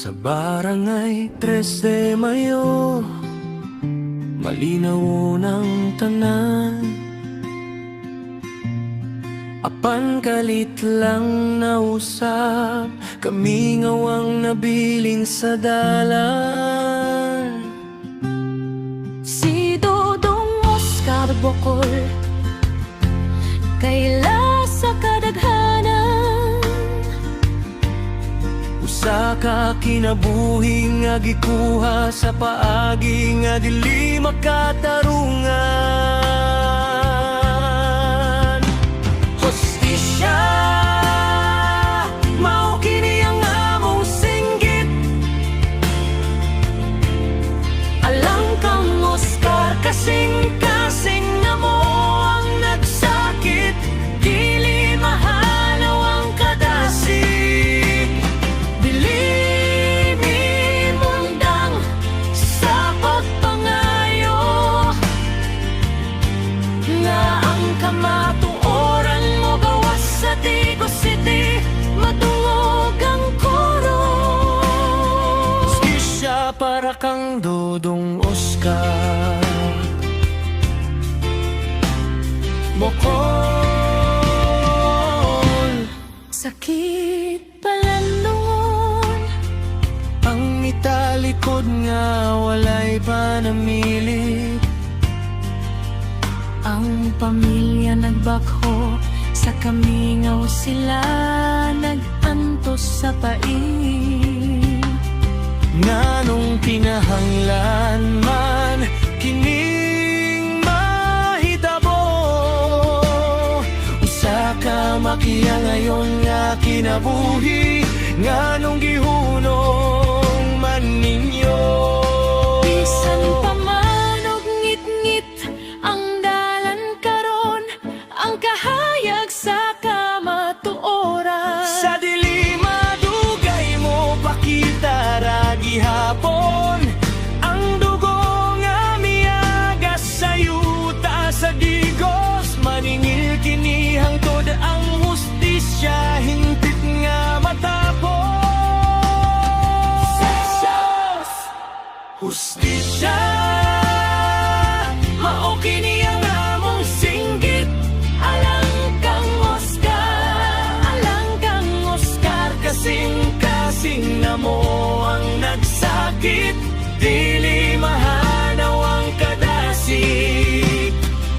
Sa barangay 3 de Mayo, malinaw ng tanan. Apan kalit lang nausap, kami ngawang nabilin sa dalan. Si Dodong Oscar Bocol, kaila sa kadaghanan. Usa ka kinabuhi nga gikuha sa paagi nga dili makatarungan. Hostisya, mao kini ang among singgit. Alang kang Oscar, kasing-kasing na mo ang nagsakit. Dili mahanaw ang kadasig. Dili mi mundang sa pagpangayo nga ang kamatuoran mo gawas sa Digos City, matungog ang koros. Hostisya para kang Dodong Oscar Bocol. Sakit palandungon, Ang mitalikod nga walay panamilit. ang pamilya nagbakho sa kamingaw, sila nagantos sa pain. Nganong kinahanglan man kining mahitabo. Usa ka makiya ngayon nga kinabuhi, nganong gihunong man ninyo. Bisan pa man og ngit-ngit ang dalan karon, ang kahayag sa kamatuoran. Sa dili madugay mo pakita ra gihapon ang dugo nga miagas sa yuta sa Digos. Maningil kini hangtod ang hustisya, hingpit nga matapos. Hustisya, mao kini ang among singgit. Alang kang Oscar, Alang kang Oscar, kasing-kasing na mo ang nagsakit. Dili